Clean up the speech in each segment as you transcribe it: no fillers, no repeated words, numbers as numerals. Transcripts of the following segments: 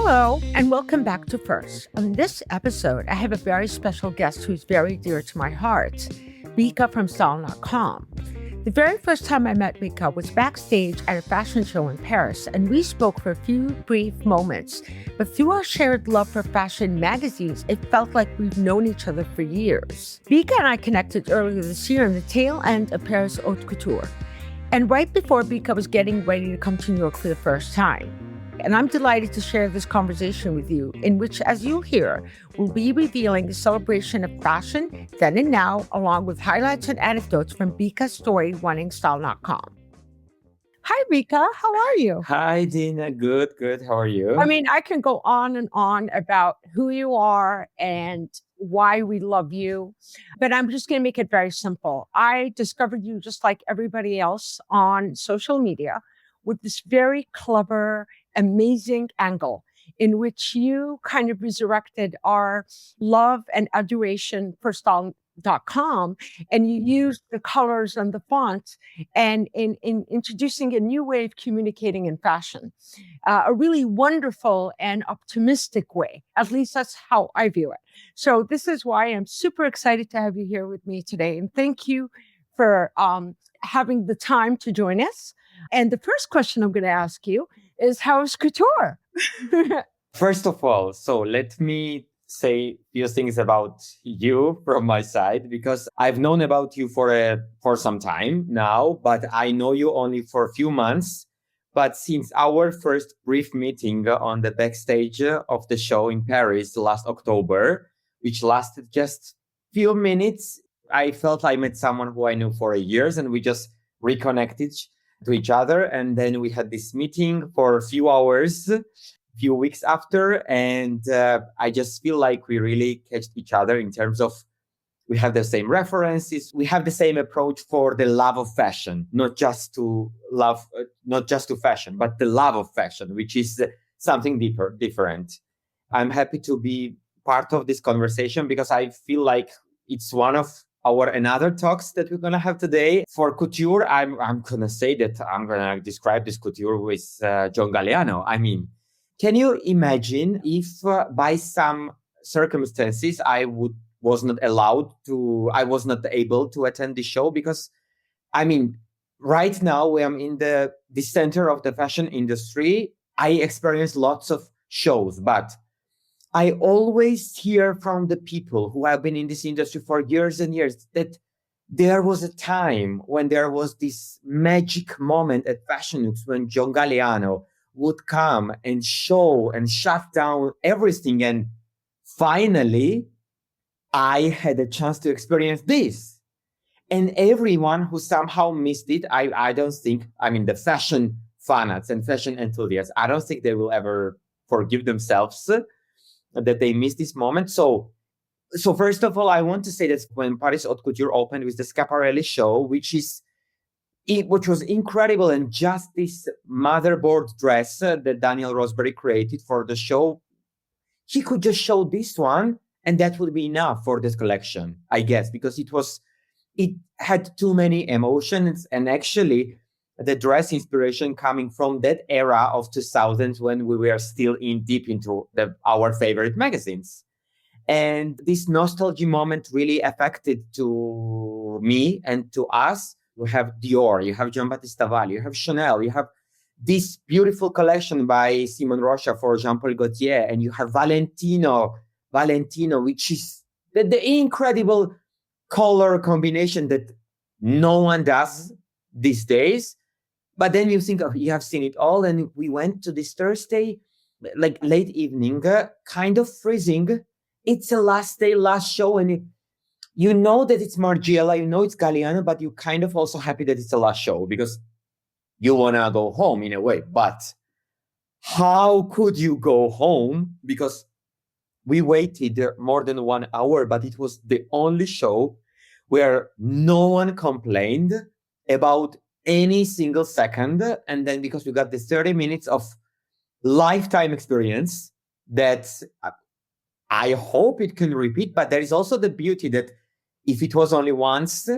Hello, and welcome back to First. On this episode, I have a very special guest who's very dear to my heart, Vika from Style.com. The very first time I met Vika was backstage at a fashion show in Paris, and we spoke for a few brief moments. But through our shared love for fashion magazines, it felt like we've known each other for years. Vika and I connected earlier this year in the tail end of Paris Haute Couture, and right before Vika was getting ready to come to New York for the first time. And I'm delighted to share this conversation with you, in which, as you'll hear, we'll be revealing the celebration of fashion then and now, along with highlights and anecdotes from Vika's story running Style.com. Hi, Vika. How are you? Hi, Dina. Good. How are you? I mean, I can go on and on about who you are and why we love you, but I'm just going to make it very simple. I discovered you just like everybody else on social media with this very clever, amazing angle in which you kind of resurrected our love and adoration for Style.com, and you used the colors and the fonts and in introducing a new way of communicating in fashion, a really wonderful and optimistic way. At least that's how I view it. So this is why I'm super excited to have you here with me today. And thank you for having the time to join us. And the first question I'm going to ask you is, how's couture? First of all, so let me say a few things about you from my side, because I've known about you for some time now, but I know you only for a few months. But since our first brief meeting on the backstage of the show in Paris last October, which lasted just few minutes, I felt I met someone who I knew for years, and we just reconnected to each other. And then we had this meeting for a few hours, few weeks after. And I just feel like we really catched each other in terms of we have the same references. We have the same approach for the love of fashion, not just to fashion, but the love of fashion, which is something different. I'm happy to be part of this conversation because I feel like it's one of our another talks that we're gonna have today. For couture, I'm gonna say that I'm gonna describe this couture with John Galliano. I mean, can you imagine if by some circumstances I was not able to attend the show? Because I mean, right now when I'm in the center of the fashion industry, I experience lots of shows, but I always hear from the people who have been in this industry for years and years that there was a time when there was this magic moment at Fashion Weeks when John Galliano would come and show and shut down everything. And finally, I had a chance to experience this. And everyone who somehow missed it, I don't think, I mean, the fashion fanats and fashion enthusiasts, I don't think they will ever forgive themselves that they missed this moment. So first of all, I want to say that when Paris Haute Couture opened with the Schiaparelli show, which was incredible, and just this motherboard dress that Daniel Rosberry created for the show, he could just show this one, and that would be enough for this collection, I guess, because it had too many emotions, and actually the dress inspiration coming from that era of 2000s when we were still deep into our favorite magazines. And this nostalgia moment really affected to me and to us. You have Dior, you have Giambattista Valli, you have Chanel, you have this beautiful collection by Simon Rocha for Jean-Paul Gaultier, and you have Valentino, which is the incredible color combination that no one does these days. But then you think you have seen it all, and we went to this Thursday, like late evening, kind of freezing. It's a last day, last show, and you know that it's Margiela, you know it's Galliano, but you're kind of also happy that it's the last show because you want to go home in a way. But how could you go home? Because we waited more than 1 hour, but it was the only show where no one complained about any single second. And then because we got this 30 minutes of lifetime experience that I hope it can repeat, but there is also the beauty that if it was only once,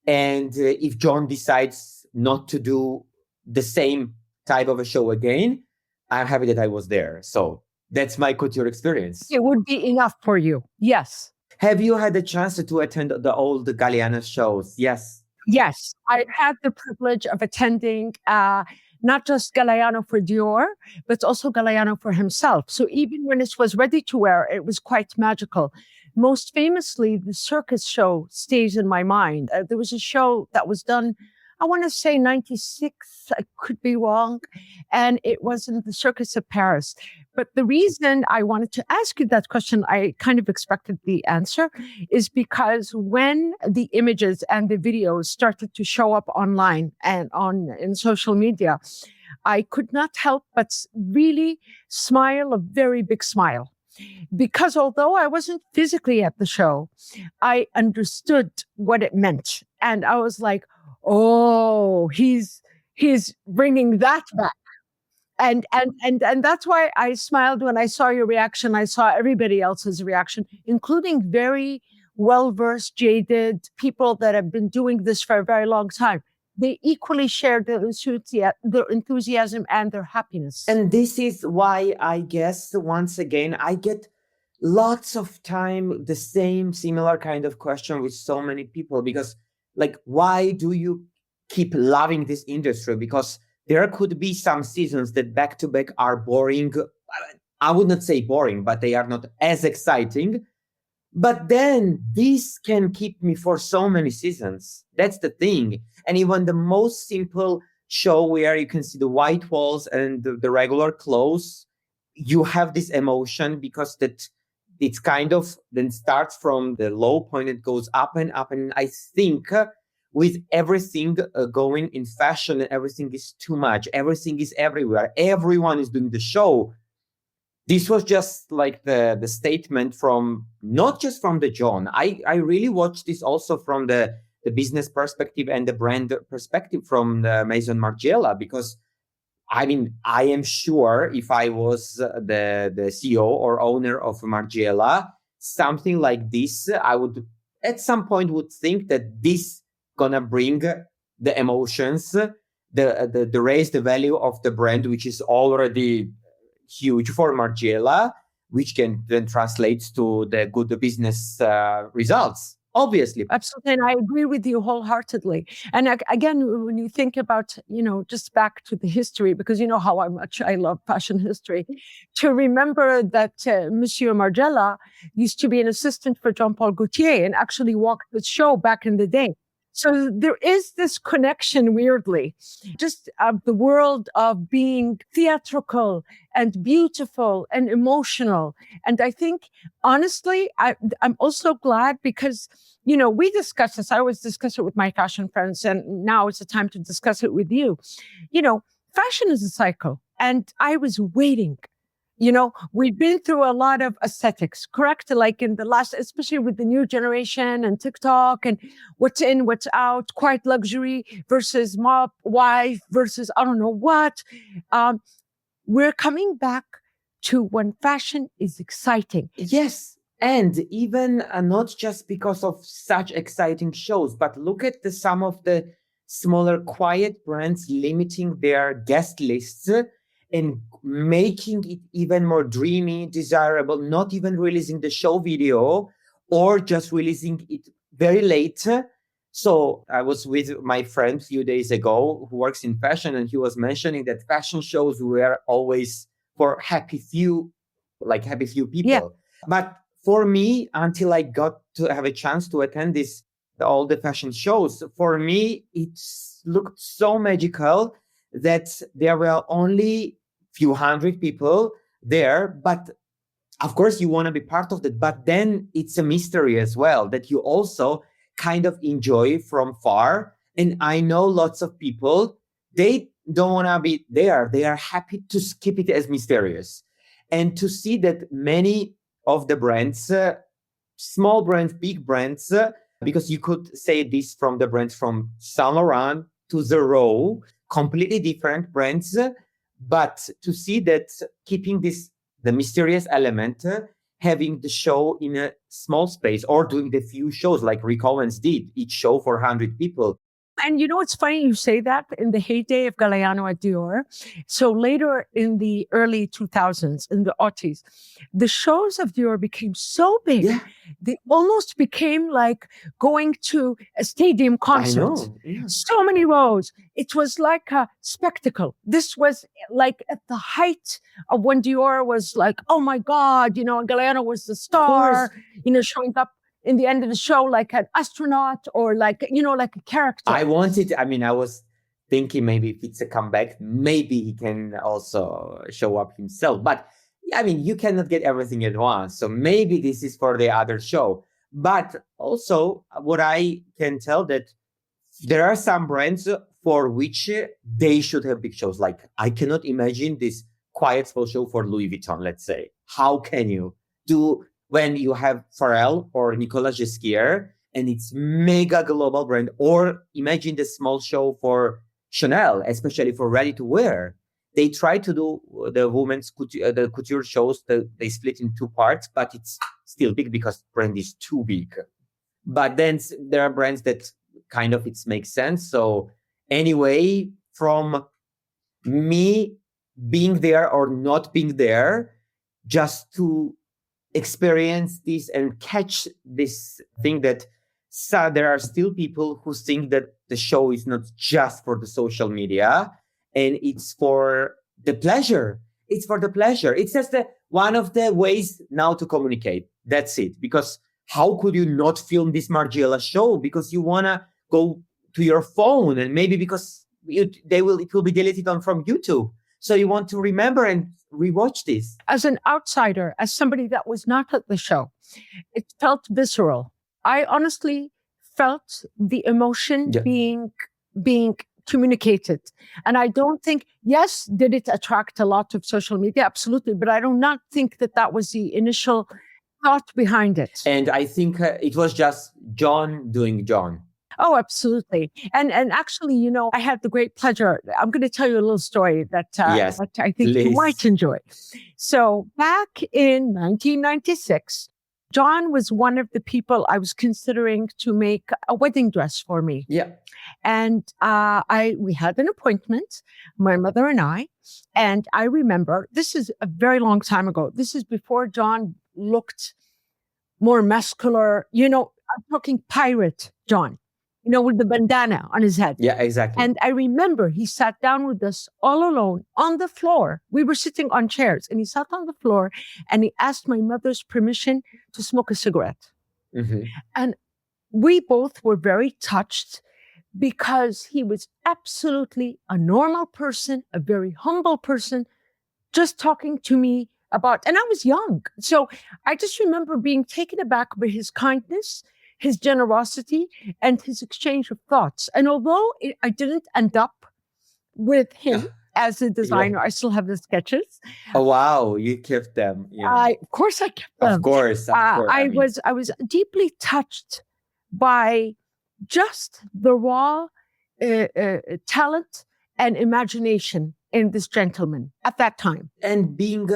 and if John decides not to do the same type of a show again, I'm happy that I was there. So That's my couture experience. It would be enough for you. Yes. Have you had a chance to attend the old Galliano shows? Yes. Yes, I had the privilege of attending not just Galliano for Dior, but also Galliano for himself. So even when it was ready to wear, it was quite magical. Most famously, the circus show stays in my mind. There was a show that was done, I want to say 96, I could be wrong, and it was in the Circus of Paris. But the reason I wanted to ask you that question, I kind of expected the answer, is because when the images and the videos started to show up online and in social media, I could not help but really smile a very big smile. Because although I wasn't physically at the show, I understood what it meant. And I was like, oh, he's bringing that back. And that's why I smiled when I saw your reaction. I saw everybody else's reaction, including very well-versed, jaded people that have been doing this for a very long time. They equally shared their enthusiasm and their happiness. And this is why I guess, once again, I get lots of time the same similar kind of question with so many people, because like, why do you keep loving this industry? Because there could be some seasons that back to back are boring. I would not say boring, but they are not as exciting. But then this can keep me for so many seasons. That's the thing. And even the most simple show where you can see the white walls and the regular clothes, you have this emotion because that it's kind of then starts from the low point, it goes up and up. And I think with everything going in fashion, everything is too much. Everything is everywhere. Everyone is doing the show. This was just like the statement from, not just from the John. I really watched this also from the business perspective and the brand perspective from the Maison Margiela, because I mean, I am sure if I was the CEO or owner of Margiela, something like this, I would at some point would think that this gonna bring the emotions, the raise the value of the brand, which is already huge for Margiela, which can then translate to the good business results. Obviously. Absolutely. And I agree with you wholeheartedly. And again, when you think about, just back to the history, because you know how much I love fashion history, to remember that Monsieur Margiela used to be an assistant for Jean-Paul Gaultier and actually walked the show back in the day. So there is this connection, weirdly, just of the world of being theatrical and beautiful and emotional. And I think, honestly, I'm also glad because, we discuss this. I always discuss it with my fashion friends, and now it's the time to discuss it with you. Fashion is a cycle, and I was waiting. We've been through a lot of aesthetics, correct? Like in the last, especially with the new generation and TikTok and what's in, what's out, quiet luxury versus mop wife versus I don't know what. We're coming back to when fashion is exciting. Yes. And even not just because of such exciting shows, but look at some of the smaller, quiet brands limiting their guest lists and making it even more dreamy, desirable, not even releasing the show video or just releasing it very late. So I was with my friend a few days ago who works in fashion, and he was mentioning that fashion shows were always for happy few people. Yeah. But for me, until I got to have a chance to attend all the fashion shows, for me, it looked so magical that there were only few hundred people there, but of course you want to be part of that. But then it's a mystery as well that you also kind of enjoy from far. And I know lots of people, they don't want to be there. They are happy to keep it as mysterious. And to see that many of the brands, small brands, big brands, because you could say this from the brands from Saint Laurent to The Row, completely different brands. But to see that keeping the mysterious element, having the show in a small space or doing the few shows like Rick Owens did, each show for 100 people, And you know, it's funny you say that in the heyday of Galliano at Dior. So later in the early 2000s, in the aughties, the shows of Dior became so big, Yeah, they almost became like going to a stadium I concert. know. Yeah. So many rows. It was like a spectacle. This was like at the height of when Dior was like, oh my God, you know, and Galliano was the Of course. star, you know, showing up in the end of the show like an astronaut or like, you know, like a character. I was thinking maybe if it's a comeback, maybe he can also show up himself. But I mean, you cannot get everything at once. So maybe this is for the other show. But also, what I can tell that there are some brands for which they should have big shows. Like I cannot imagine this quiet small show for Louis Vuitton, let's say. How can you do when you have Pharrell or Nicolas Ghesquière and it's mega global brand? Or imagine the small show for Chanel, especially for ready to wear. They try to do the the couture shows. They split in two parts, but it's still big because brand is too big. But then there are brands that kind of it makes sense. So anyway, from me being there or not being there, just to experience this and catch this thing that there are still people who think that the show is not just for the social media and it's for the pleasure. It's for the pleasure. It's just one of the ways now to communicate. That's it. Because how could you not film this Margiela show? Because you want to go to your phone and maybe because it will be deleted from YouTube. So you want to remember and rewatch this. As an outsider, as somebody that was not at the show, it felt visceral. I honestly felt the emotion being communicated. And I don't think, yes, did it attract a lot of social media? Absolutely. But I do not think that was the initial thought behind it. And I think it was just John doing John. Oh, absolutely. And actually, you know, I had the great pleasure. I'm going to tell you a little story that, Yes, that I think you please. might enjoy. So back in 1996, John was one of the people I was considering to make a wedding dress for me. Yeah. And we had an appointment, my mother and I remember, this is a very long time ago. This is before John looked more muscular, you know, I'm talking pirate John, you know, with the bandana on his head. Yeah, exactly. And I remember he sat down with us all alone on the floor. We were sitting on chairs and he sat on the floor and he asked my mother's permission to smoke a cigarette. Mm-hmm. And we both were very touched because he was absolutely a normal person, a very humble person, just talking to me about, and I was young. So I just remember being taken aback by his kindness, his generosity, and his exchange of thoughts. And although I didn't end up with him as a designer, I still have the sketches. Oh, wow. You kept them. Yeah. Of course I kept them. Of course. I was deeply touched by just the raw talent and imagination in this gentleman at that time. And being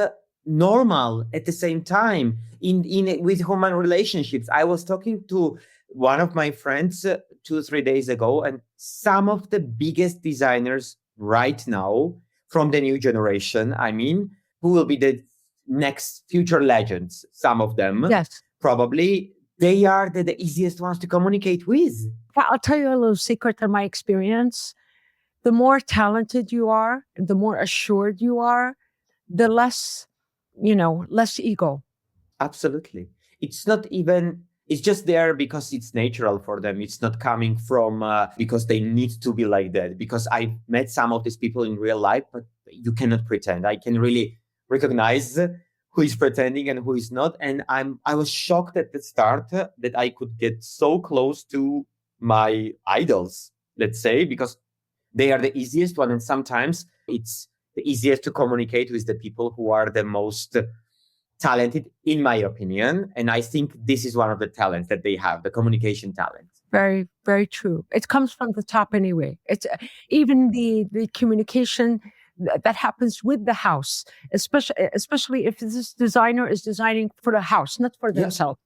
normal at the same time in with human relationships. I was talking to one of my friends 2-3 days ago, and some of the biggest designers right now from the new generation, I mean, who will be the next future legends, some of them, yes, probably, they are the easiest ones to communicate with. I'll tell you a little secret in my experience. The more talented you are, the more assured you are, the less, less ego. Absolutely. It's not even, it's just there because it's natural for them. It's not coming from because they need to be like that. Because I've met some of these people in real life, but you cannot pretend. I can really recognize who is pretending and who is not. And I was shocked at the start that I could get so close to my idols, let's say, because they are the easiest one. And sometimes it's the easiest to communicate with the people who are the most talented, in my opinion. And I think this is one of the talents that they have, the communication talent. Very, very true. It comes from the top anyway. It's even the communication that happens with the house, especially if this designer is designing for the house, not for Yeah. themselves.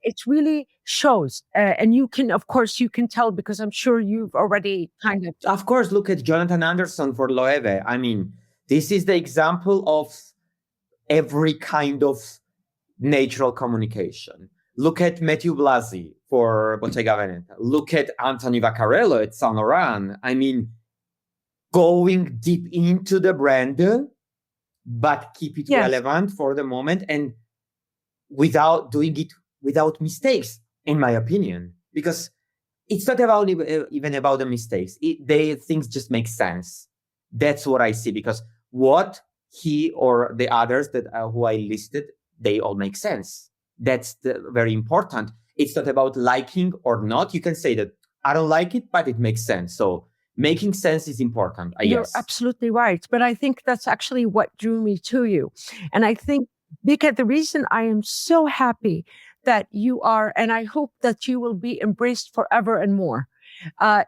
It really shows. And you can, of course, you can tell because I'm sure you've already kind of. Of course, look at Jonathan Anderson for Loewe. I mean, this is the example of every kind of natural communication. Look at Matthew Blasi for Bottega Veneta. Look at Anthony Vaccarello at Saint Laurent. I mean, going deep into the brand, but keep it Yes. relevant for the moment and without doing it without mistakes, in my opinion. Because it's not about even about the mistakes. Things just make sense. That's what I see. Because what he or the others that who I listed, they all make sense. That's very important. It's not about liking or not. You can say that I don't like it, but it makes sense. So making sense is important, I You're guess. absolutely right. But I think that's actually what drew me to you. And I think because the reason I am so happy that you are, and I hope that you will be embraced forever and more,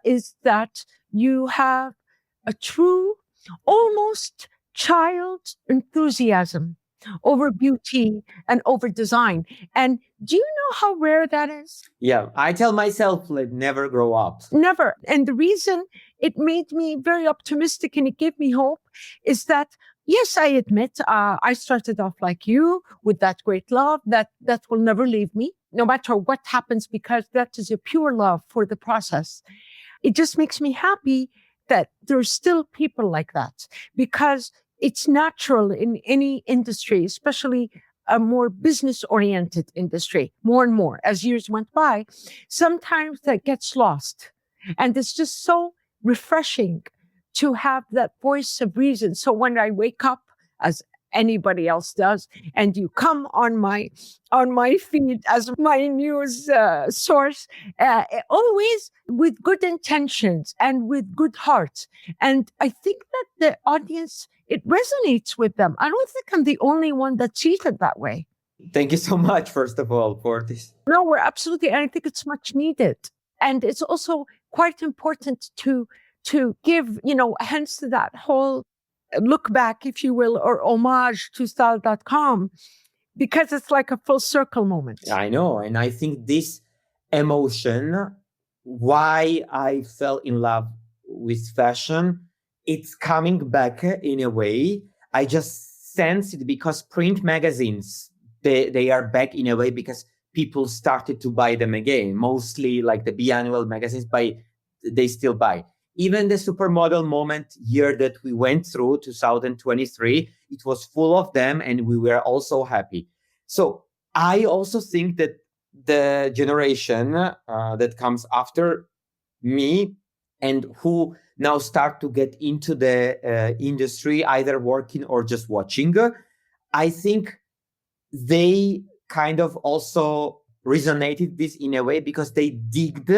is that you have a true, almost child enthusiasm over beauty and over design. And do you know how rare that is? Yeah, I tell myself, like, never grow up. Never. And the reason it made me very optimistic and it gave me hope is that, yes, I admit I started off like you with that great love that will never leave me, no matter what happens, because that is a pure love for the process. It just makes me happy that there's still people like that, because it's natural in any industry, especially a more business-oriented industry, more and more as years went by. Sometimes that gets lost. And it's just so refreshing to have that voice of reason. So when I wake up, as anybody else does, and you come on my feed as my news source, always with good intentions and with good hearts. And I think that the audience, it resonates with them. I don't think I'm the only one that sees it that way. Thank you so much, first of all, for this. No, we're absolutely, and I think it's much needed. And it's also quite important to give, hence to that whole look back, if you will, or homage to style.com, because it's like a full circle moment. I know. And I think this emotion, why I fell in love with fashion, it's coming back in a way. I just sense it because print magazines, they are back in a way because people started to buy them again. Mostly like the biannual magazines, they still buy. Even the supermodel moment year that we went through, 2023, it was full of them and we were also happy. So I also think that the generation that comes after me and who now start to get into the industry, either working or just watching, I think they kind of also resonated this in a way because they digged,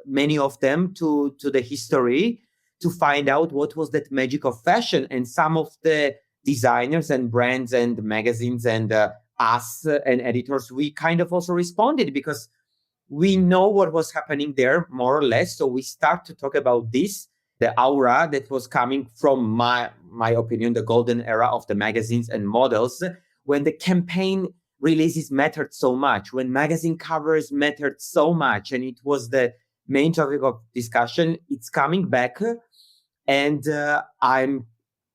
many of them, to the history to find out what was that magic of fashion. And some of the designers and brands and magazines and us and editors, we kind of also responded because we know what was happening there more or less. So we start to talk about this, the aura that was coming from my opinion, the golden era of the magazines and models, when the campaign releases mattered so much, when magazine covers mattered so much, and it was the main topic of discussion. It's coming back, and I'm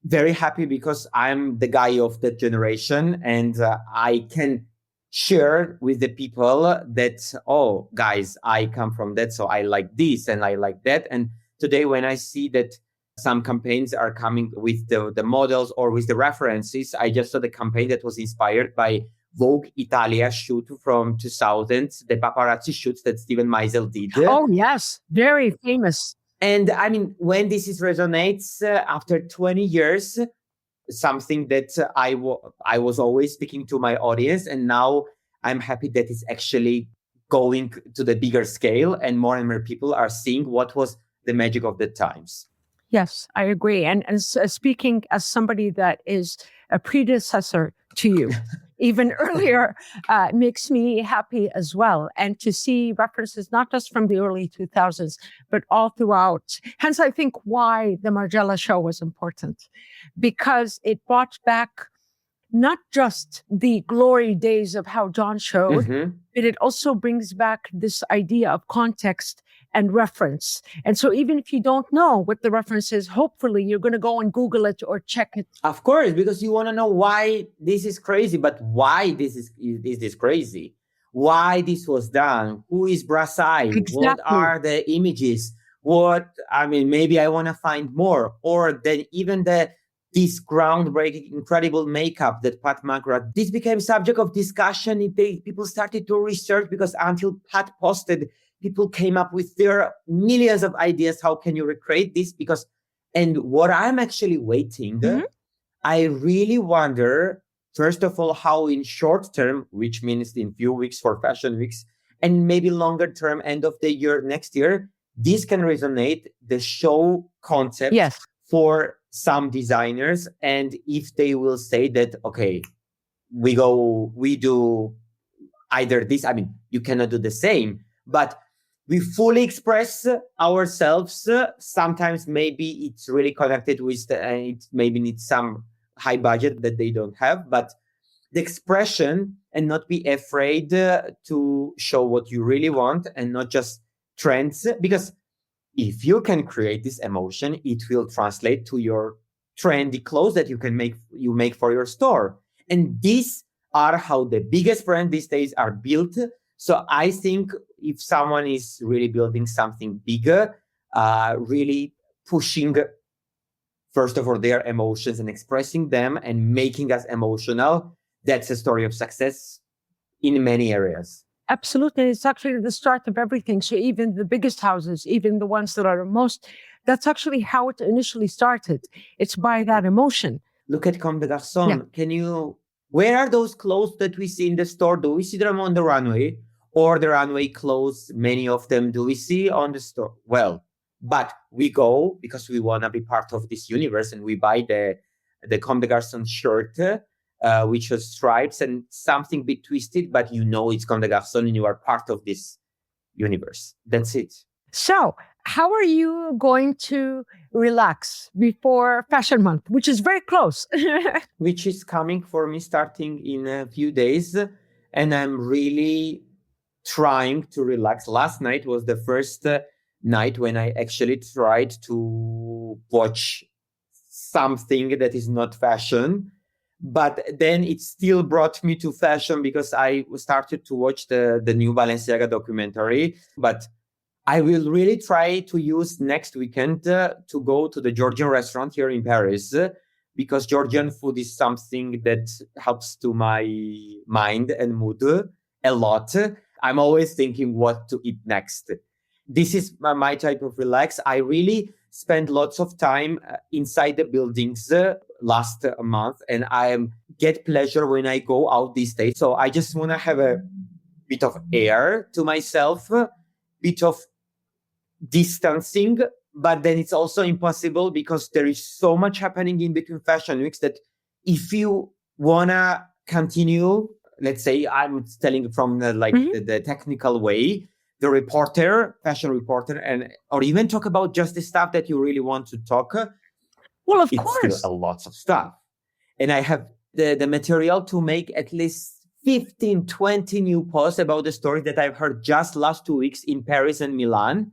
very happy because I'm the guy of that generation, and I can share with the people that, oh, guys, I come from that, so I like this and I like that. And today, when I see that some campaigns are coming with the models or with the references, I just saw the campaign that was inspired by Vogue Italia shoot from 2000, the paparazzi shoots that Steven Meisel did. Oh, yes. Very famous. And I mean, when this resonates after 20 years, something that I was always speaking to my audience. And now I'm happy that it's actually going to the bigger scale and more people are seeing what was the magic of the times. Yes, I agree. And speaking as somebody that is a predecessor to you, even earlier makes me happy as well. And to see references not just from the early 2000s, but all throughout. Hence, I think why the Margiela show was important, because it brought back not just the glory days of how John showed, but it also brings back this idea of context and reference. And so even if you don't know what the reference is, hopefully you're going to go and Google it or check it. Of course, because you want to know why this is crazy, but why this is this crazy? Why this was done? Who is Brassai? Exactly. What are the images? Maybe I want to find more. Or then even this groundbreaking, incredible makeup that Pat McGrath, this became subject of discussion. People started to research because until Pat posted, people came up with their millions of ideas. How can you recreate this? And what I'm actually waiting, I really wonder, first of all, how in short term, which means in few weeks for fashion weeks, and maybe longer term, end of the year, next year, this can resonate, the show concept for some designers. And if they will say that, okay, we do either this, you cannot do the same, but we fully express ourselves. Sometimes maybe it's really connected with, it maybe needs some high budget that they don't have, but the expression, and not be afraid to show what you really want and not just trends. Because if you can create this emotion, it will translate to your trendy clothes that you make for your store. And these are how the biggest brands these days are built. So I think if someone is really building something bigger, really pushing, first of all, their emotions and expressing them and making us emotional, that's a story of success in many areas. Absolutely. It's actually the start of everything. So even the biggest houses, even the ones that are the most, that's actually how it initially started. It's by that emotion. Look at Comme des Garçons. Where are those clothes that we see in the store? Do we see them on the runway? Or the runway clothes, many of them, do we see on the store? Well, but we go because we want to be part of this universe, and we buy the Comme des Garçons shirt, which has stripes and something bit twisted, but it's Comme des Garçons and you are part of this universe. That's it. So how are you going to relax before Fashion Month, which is very close? Which is coming for me starting in a few days. And I'm really trying to relax. Last night was the first night when I actually tried to watch something that is not fashion. But then it still brought me to fashion because I started to watch the new Balenciaga documentary. But I will really try to use next weekend to go to the Georgian restaurant here in Paris, because Georgian food is something that helps to my mind and mood a lot. I'm always thinking what to eat next. This is my type of relax. I really spend lots of time inside the buildings last month, and I get pleasure when I go out these days. So I just want to have a bit of air to myself, bit of distancing, but then it's also impossible because there is so much happening in between fashion weeks that if you want to continue, let's say I'm telling from the technical way, the fashion reporter, or even talk about just the stuff that you really want to talk. Well, of it's course. Still a lot of stuff. And I have the material to make at least 15, 20 new posts about the story that I've heard just last 2 weeks in Paris and Milan.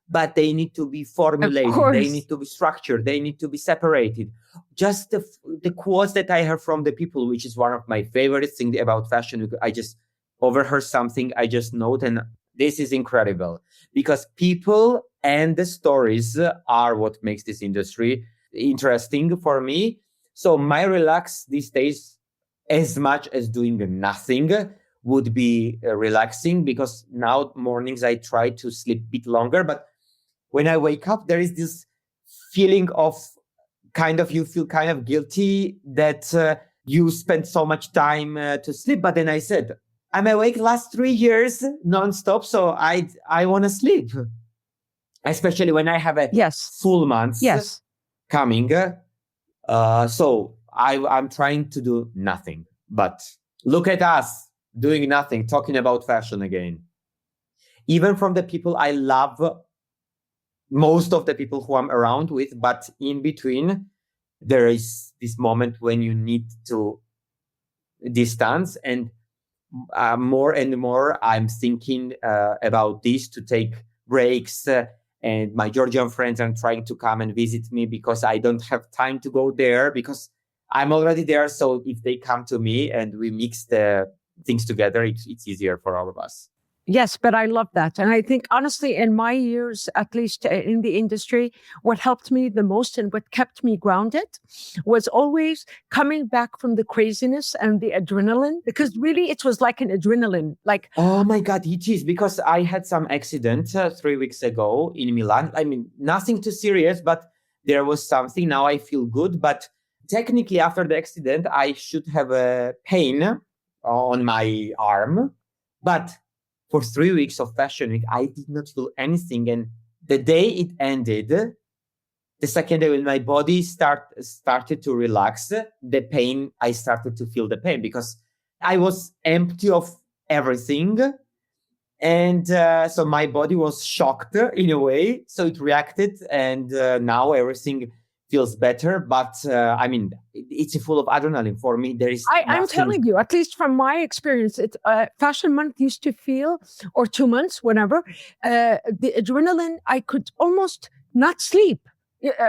But they need to be formulated. They need to be structured. They need to be separated. Just the quotes that I heard from the people, which is one of my favorite things about fashion. I just overheard something. I just note, and this is incredible because people and the stories are what makes this industry interesting for me. So my relax these days, as much as doing nothing, would be relaxing, because now mornings I try to sleep a bit longer, but when I wake up, there is this feeling of you feel kind of guilty that you spent so much time to sleep. But then I said, I'm awake last 3 years nonstop, so I want to sleep, especially when I have a full month coming. So I'm trying to do nothing, but Look at us doing nothing, talking about fashion again. Even from the people I love, most of the people who I'm around with, but in between, there is this moment when you need to distance. And more and more, I'm thinking about this to take breaks. And my Georgian friends are trying to come and visit me because I don't have time to go there because I'm already there. So if they come to me and we mix the things together, it's easier for all of us. Yes, but I love that. And I think, honestly, in my years, at least in the industry, what helped me the most and what kept me grounded was always coming back from the craziness and the adrenaline, because really it was like an adrenaline. Like, Oh my God, it is because I had some accident 3 weeks ago in Milan. I mean, nothing too serious, but there was something. Now I feel good. But technically, after the accident, I should have a pain on my arm. But for 3 weeks of Fashion Week, I did not feel anything. And the day it ended, the second day when my body started to relax, the pain, I started to feel the pain because I was empty of everything. And so my body was shocked in a way. So it reacted. And now everything feels better. But I mean, it's full of adrenaline for me. There is I'm nothing. telling you, at least from my experience, Fashion Month used to feel, or 2 months, whenever, the adrenaline, I could almost not sleep.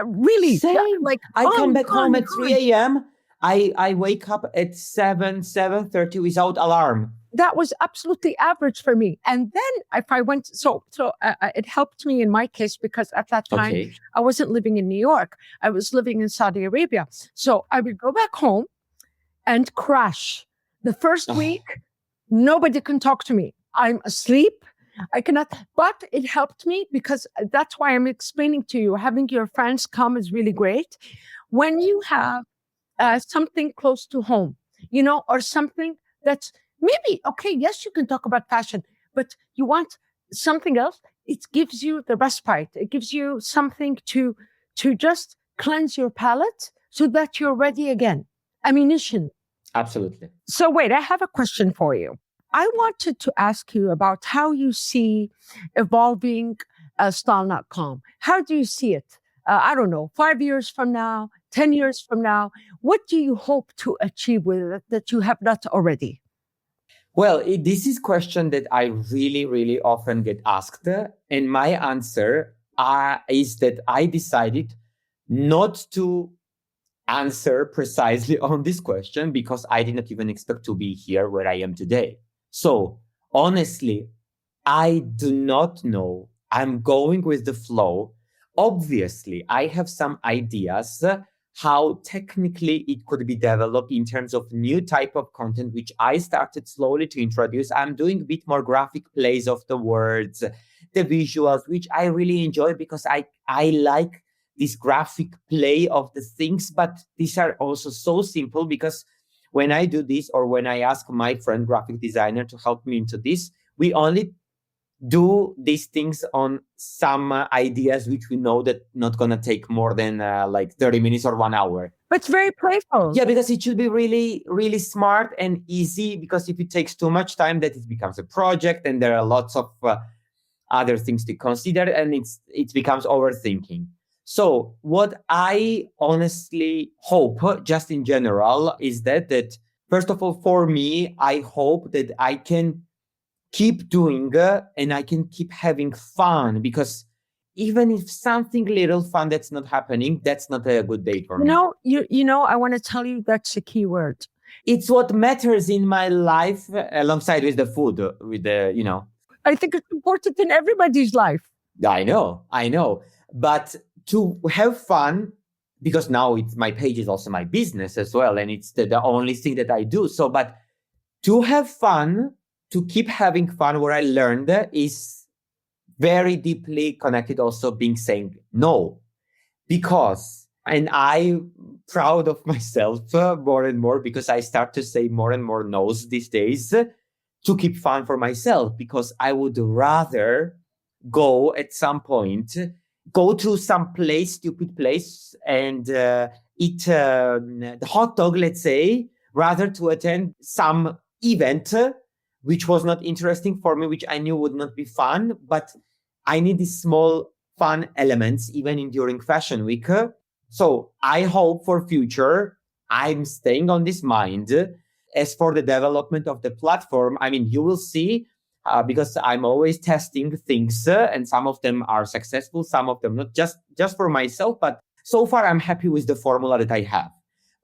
Really, Same. like I come back home at on. 3 a.m. I wake up at 7:30 without alarm. That was absolutely average for me. And then if I went, it helped me in my case because at that time Okay. I wasn't living in New York. I was living in Saudi Arabia. So I would go back home and crash. The first Oh. week, nobody can talk to me. I'm asleep. I cannot, but it helped me because that's why I'm explaining to you, having your friends come is really great. When you have something close to home, or something that's maybe, okay, yes, you can talk about fashion, but you want something else. It gives you the respite. It gives you something to just cleanse your palate so that you're ready again. Ammunition. Absolutely. So wait, I have a question for you. I wanted to ask you about how you see evolving style.com. How do you see it? I don't know, 5 years from now, 10 years from now, what do you hope to achieve with it that you have not already? Well, this is a question that I really, really often get asked. And my answer is that I decided not to answer precisely on this question because I did not even expect to be here where I am today. So honestly, I do not know. I'm going with the flow. Obviously, I have some ideas how technically it could be developed in terms of new type of content, which I started slowly to introduce. I'm doing a bit more graphic plays of the words, the visuals, which I really enjoy because I like this graphic play of the things, but these are also so simple because when I do this or when I ask my friend graphic designer to help me into this, we only do these things on some ideas which we know that not gonna take more than like 30 minutes or 1 hour. But it's very playful. Yeah, because it should be really, really smart and easy, because if it takes too much time, that it becomes a project and there are lots of other things to consider and it becomes overthinking. So what I honestly hope, just in general, is that first of all, for me, I hope that I can keep doing and I can keep having fun, because even if something little fun that's not happening, that's not a good day for me. I want to tell you that's a key word. It's what matters in my life alongside with the food, with the. I think it's important in everybody's life. I know. But to have fun, because now my page is also my business as well. And it's the only thing that I do. So, but to have fun, to keep having fun, what I learned is very deeply connected also being saying no. Because, and I'm proud of myself more and more, because I start to say more and more no's these days to keep fun for myself, because I would rather go at some point, go to some stupid place and eat the hot dog, let's say, rather to attend some event, which was not interesting for me, which I knew would not be fun, but I need these small fun elements even during Fashion Week. So I hope for future, I'm staying on this mind. As for the development of the platform, I mean, you will see, because I'm always testing things, and some of them are successful, some of them not, just for myself. But so far, I'm happy with the formula that I have.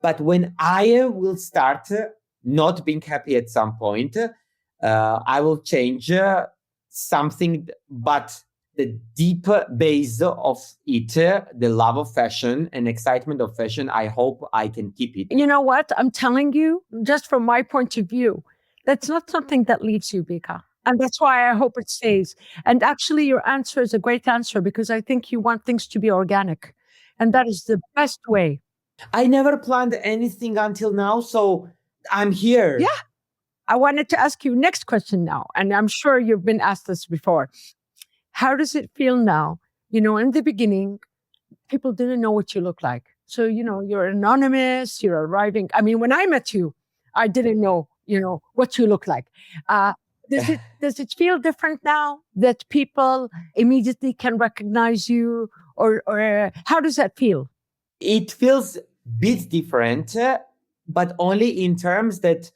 But when I will start not being happy at some point, I will change something, but the deep base of it, the love of fashion and excitement of fashion, I hope I can keep it. You know what? I'm telling you, just from my point of view, that's not something that leaves you, Bika. And that's why I hope it stays. And actually, your answer is a great answer because I think you want things to be organic. And that is the best way. I never planned anything until now, so I'm here. Yeah. I wanted to ask you next question now, and I'm sure you've been asked this before. How does it feel now? You know, in the beginning, people didn't know what you look like. So, you know, you're anonymous, you're arriving. I mean, when I met you, I didn't know, you know, what you look like. Does it feel different now that people immediately can recognize you, or how does that feel? It feels a bit different, but only in terms that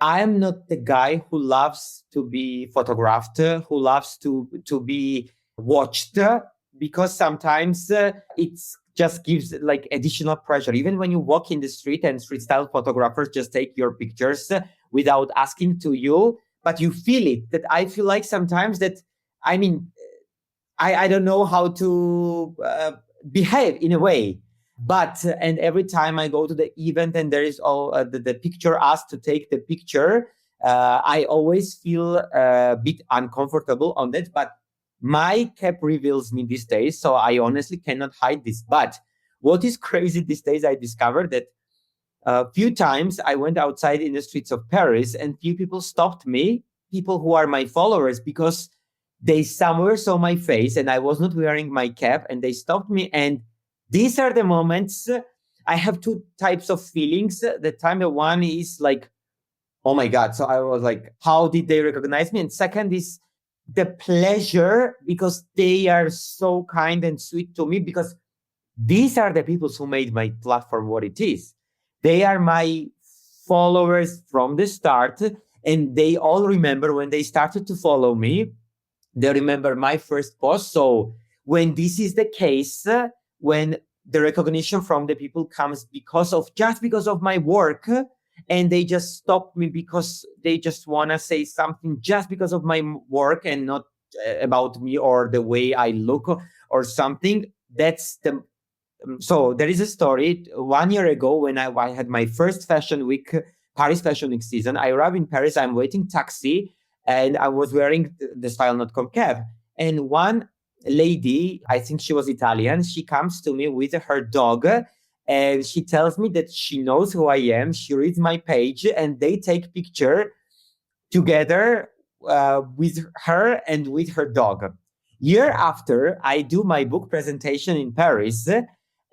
I'm not the guy who loves to be photographed, who loves to be watched, because sometimes it just gives like additional pressure. Even when you walk in the street and street style photographers just take your pictures without asking to you, but you feel it. That I feel like sometimes that, I mean, I don't know how to behave in a way. But and every time I go to the event and there is all the picture asked to take the picture, I always feel a bit uncomfortable on that. But my cap reveals me these days, so I honestly cannot hide this. But what is crazy these days, I discovered that a few times I went outside in the streets of Paris and few people stopped me, people who are my followers, because they somewhere saw my face and I was not wearing my cap, and they stopped me. And these are the moments I have two types of feelings. The time one is like, oh my God. So I was like, how did they recognize me? And second is the pleasure, because they are so kind and sweet to me, because these are the people who made my platform what it is. They are my followers from the start, and they all remember when they started to follow me. They remember my first post. So when this is the case, when the recognition from the people comes because of my work, and they just stop me because they just want to say something just because of my work and not about me or the way I look or something. That's the So there is a story 1 year ago when I had my first Fashion Week, Paris Fashion Week season. I arrived in Paris, I'm waiting taxi, and I was wearing the Style.com cap. And one lady, I think she was Italian, she comes to me with her dog, and she tells me that she knows who I am. She reads my page, and they take picture together with her and with her dog. Year after, I do my book presentation in Paris,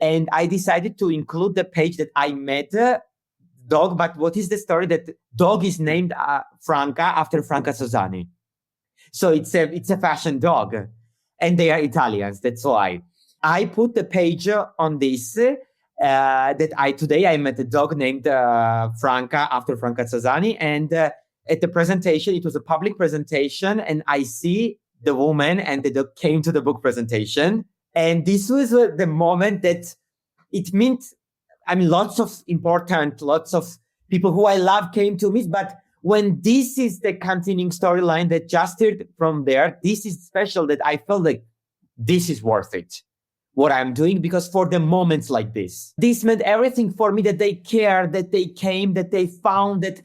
and I decided to include the page that I met dog. But what is the story? That dog is named Franca after Franca Sosani. So it's a fashion dog, and they are Italians. That's why I put the page on this. Today I met a dog named Franca after Franca Sosani, and at the presentation, it was a public presentation, and I see the woman and the dog came to the book presentation. And this was the moment that it meant, I mean, lots of people who I love came to meet. But when this is the continuing storyline that just started from there, this is special, that I felt like this is worth it, what I'm doing, because for the moments like this meant everything for me, that they cared, that they came, that they found that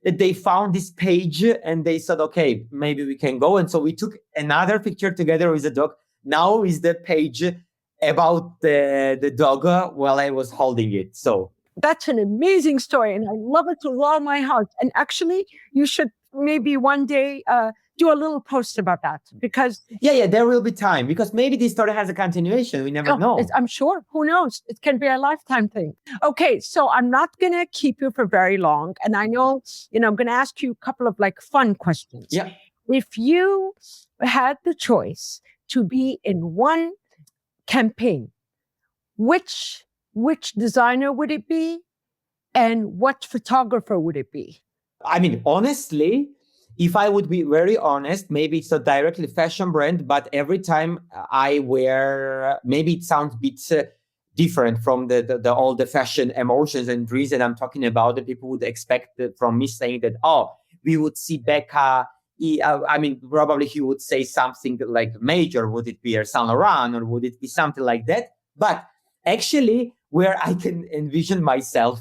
they found this page and they said, okay, maybe we can go. And so we took another picture together with the dog. Now is the page about the dog while I was holding it. So that's an amazing story, and I love it with all my heart. And actually, you should maybe one day do a little post about that because Yeah, there will be time because maybe this story has a continuation. We never know. I'm sure. Who knows? It can be a lifetime thing. Okay, so I'm not going to keep you for very long. And I know, I'm going to ask you a couple of like fun questions. Yeah. If you had the choice to be in one campaign, which designer would it be? And what photographer would it be? I mean, honestly, if I would be very honest, maybe it's not directly fashion brand, but every time I wear, maybe it sounds a bit different from the all the fashion emotions and reason I'm talking about. That people would expect from me saying that, oh, we would see Becca. I mean, probably he would say something like major. Would it be a Saint Laurent or would it be something like that? But actually, where I can envision myself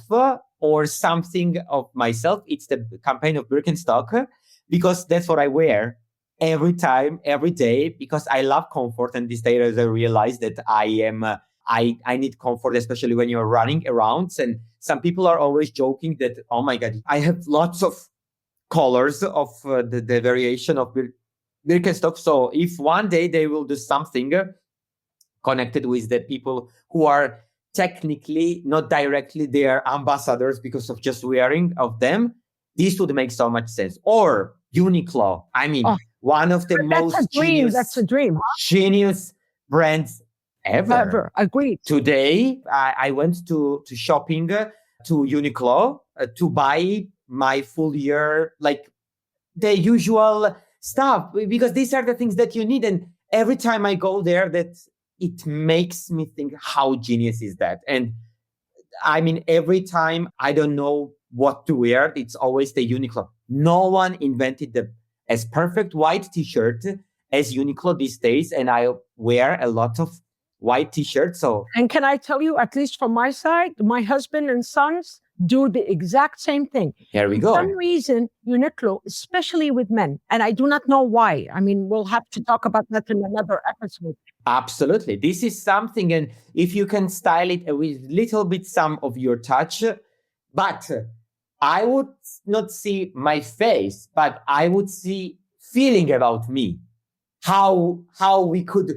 or something of myself, it's the campaign of Birkenstock because that's what I wear every time, every day, because I love comfort. And these days I realize that I need comfort, especially when you're running around. And some people are always joking that, oh my God, I have lots of colors of the variation of Birkenstock. So if one day they will do something connected with the people who are technically not directly their ambassadors because of just wearing of them, this would make so much sense. Or Uniqlo. I mean, one of the most genius brands ever. Agreed. Today, I went to shopping to Uniqlo to buy my full year, like the usual stuff, because these are the things that you need. And every time I go there, that it makes me think, how genius is that? And I mean, every time I don't know what to wear, it's always the Uniqlo. No one invented the as perfect white t-shirt as Uniqlo these days. And I wear a lot of white t-shirts. So, and can I tell you, at least from my side, my husband and sons do the exact same thing. Here we go. For some reason, Uniqlo, especially with men, and I do not know why. I mean, we'll have to talk about that in another episode. Absolutely. This is something, and if you can style it with little bit some of your touch, but I would not see my face, but I would see feeling about me. How we could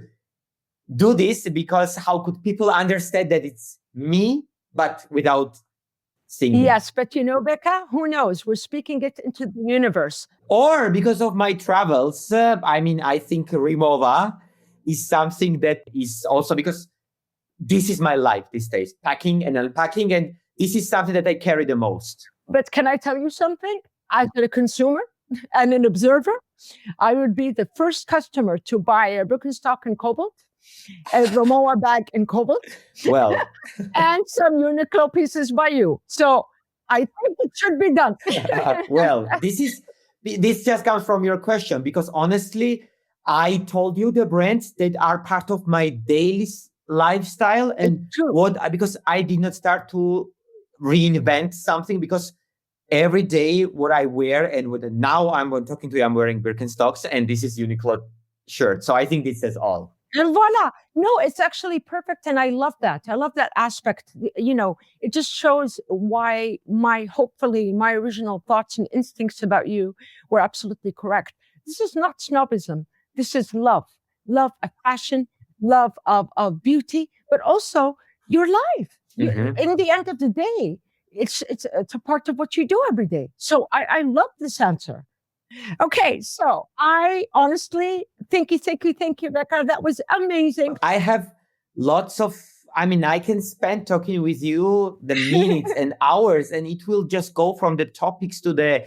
do this, because how could people understand that it's me, but without singing? Yes, but Becca, who knows? We're speaking it into the universe. Or because of my travels, I think Rimowa is something that is also because this is my life these days, packing and unpacking, and this is something that I carry the most. But can I tell you something? As a consumer and an observer, I would be the first customer to buy a Birkenstock in cobalt, a Rimowa bag in cobalt, well, and some Uniqlo pieces by you. So I think it should be done. Well, this just comes from your question, because honestly, I told you the brands that are part of my daily lifestyle, and because I did not start to reinvent something, because every day what I wear, and now I'm talking to you, I'm wearing Birkenstocks, and this is Uniqlo shirt. So I think this says all. And voila. No, it's actually perfect. And I love that. I love that aspect. It just shows why hopefully my original thoughts and instincts about you were absolutely correct. This is not snobism. This is love of fashion, love of beauty, but also your life. Mm-hmm. In the end of the day, it's a part of what you do every day. So I love this answer. Okay, so I honestly, thank you, Becca. That was amazing. I have lots of, I can spend talking with you the minutes and hours, and it will just go from the topics to the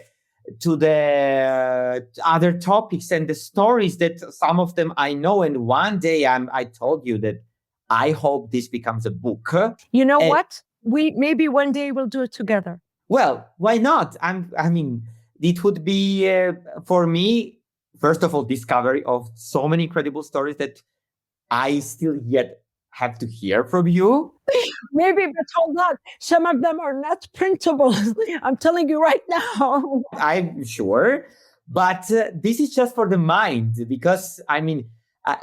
other topics and the stories that some of them I know. And one day I told you that I hope this becomes a book. You know what? Maybe one day we'll do it together. Well, why not? It would be, for me, first of all, discovery of so many incredible stories that I still yet have to hear from you. Maybe, but hold on. Some of them are not printable. I'm telling you right now. I'm sure. But this is just for the mind, because,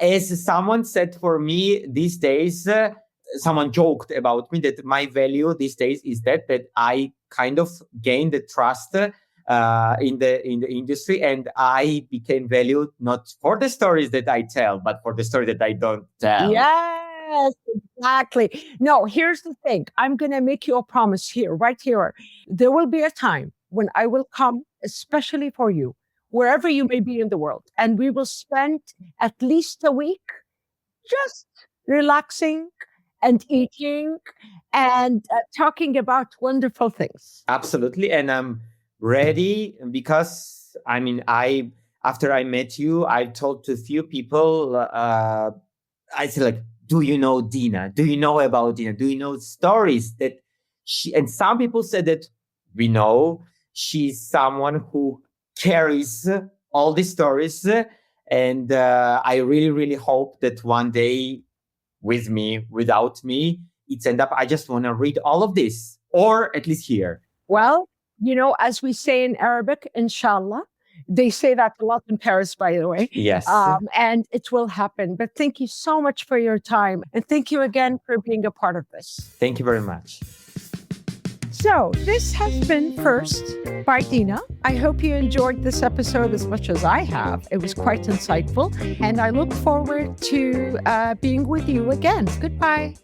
as someone said for me these days, someone joked about me that my value these days is that I kind of gained the trust in the industry, and I became valued not for the stories that I tell, but for the story that I don't tell. Yes, exactly. No, here's the thing. I'm going to make you a promise here, right here. There will be a time when I will come, especially for you, wherever you may be in the world, and we will spend at least a week just relaxing and eating and talking about wonderful things. Absolutely, and I'm ready because I mean, I after I met you, I told to a few people. I said, like, do you know Dina? Do you know about Dina? Do you know stories that she? And some people said that we know she's someone who carries all these stories, and I really, really hope that one day, with me, without me, it's end up. I just want to read all of this, or at least hear. Well, as we say in Arabic, inshallah, they say that a lot in Paris, by the way. Yes. And it will happen. But thank you so much for your time. And thank you again for being a part of this. Thank you very much. So this has been First by Dina. I hope you enjoyed this episode as much as I have. It was quite insightful. And I look forward to being with you again. Goodbye.